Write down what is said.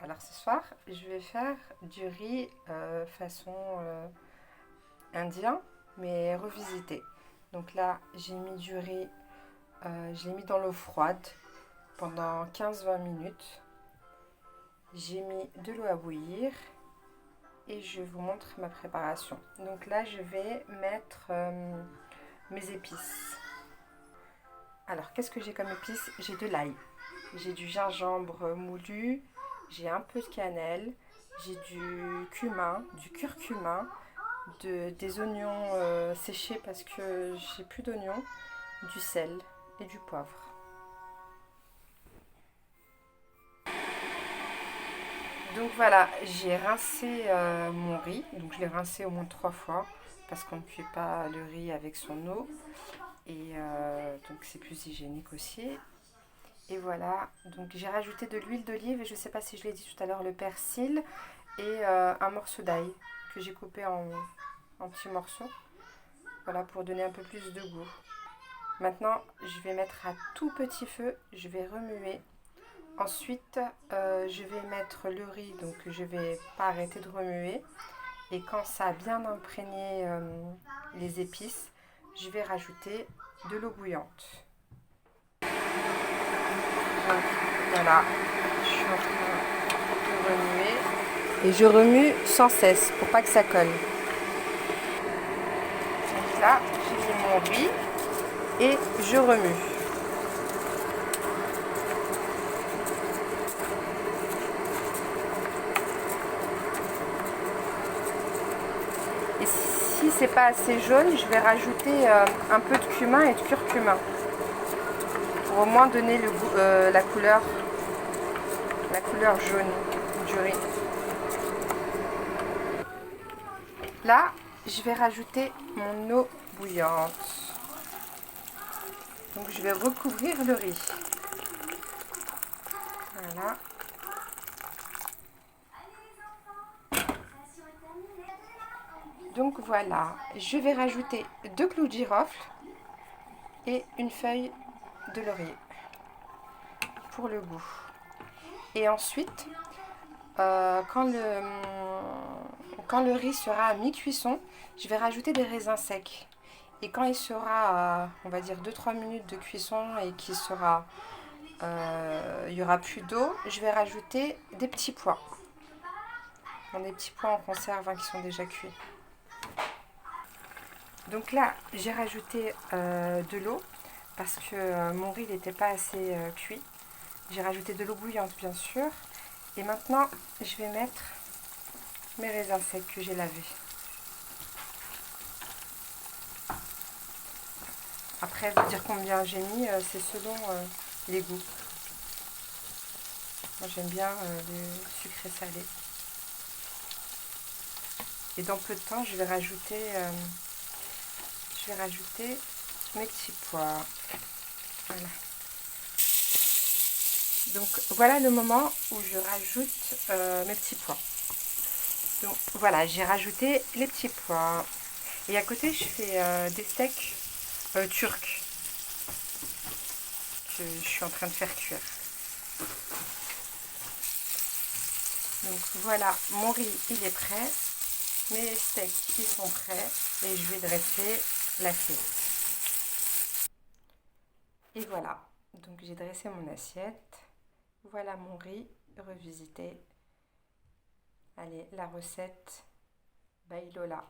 Alors ce soir, je vais faire du riz façon indien, mais revisité. Donc là, j'ai mis du riz, je l'ai mis dans l'eau froide pendant 15-20 minutes. J'ai mis de l'eau à bouillir et je vous montre ma préparation. Donc là, je vais mettre mes épices. Alors, qu'est-ce que j'ai comme épices? J'ai de l'ail, j'ai du gingembre moulu, j'ai un peu de cannelle, j'ai du cumin, du curcuma, des oignons séchés parce que j'ai plus d'oignons, du sel et du poivre. Donc voilà, j'ai rincé mon riz, donc je l'ai rincé au moins 3 fois parce qu'on ne cuit pas le riz avec son eau et donc c'est plus hygiénique aussi. Et voilà, donc j'ai rajouté de l'huile d'olive et je ne sais pas si je l'ai dit tout à l'heure, le persil et un morceau d'ail que j'ai coupé en petits morceaux. Voilà, pour donner un peu plus de goût. Maintenant, je vais mettre à tout petit feu, je vais remuer. Ensuite, je vais mettre le riz, donc je ne vais pas arrêter de remuer. Et quand ça a bien imprégné les épices, je vais rajouter de l'eau bouillante. Donc voilà, je suis en train de remuer. Et je remue sans cesse pour pas que ça colle. Donc là, j'ai mis mon riz et je remue. Et si c'est pas assez jaune, je vais rajouter un peu de cumin et de curcuma pour au moins donner le goût, la couleur jaune du riz. Là, je vais rajouter mon eau bouillante. Donc je vais recouvrir le riz. Voilà. Donc voilà, je vais rajouter 2 clous de girofle et une feuille de laurier pour le goût. Et ensuite, quand le riz sera à mi-cuisson, je vais rajouter des raisins secs. Et quand il sera, on va dire 2-3 minutes de cuisson et qu'il sera, il n'y aura plus d'eau, je vais rajouter des petits pois. Des petits pois en conserve qui sont déjà cuits. Donc là, j'ai rajouté de l'eau parce que mon riz n'était pas assez cuit. J'ai rajouté de l'eau bouillante, bien sûr. Et maintenant, je vais mettre mes raisins secs que j'ai lavés. Après, vous dire combien j'ai mis, c'est selon les goûts. Moi, j'aime bien le sucré salé. Et dans peu de temps, je vais rajouter mes petits pois. Voilà. Donc voilà le moment où je rajoute mes petits pois. Donc voilà, j'ai rajouté les petits pois. Et à côté, je fais des steaks turcs que je suis en train de faire cuire. Donc voilà, mon riz il est prêt, mes steaks ils sont prêts et je vais dresser l'assiette. Et voilà, donc j'ai dressé mon assiette. Voilà mon riz revisité. Allez, la recette by Lola.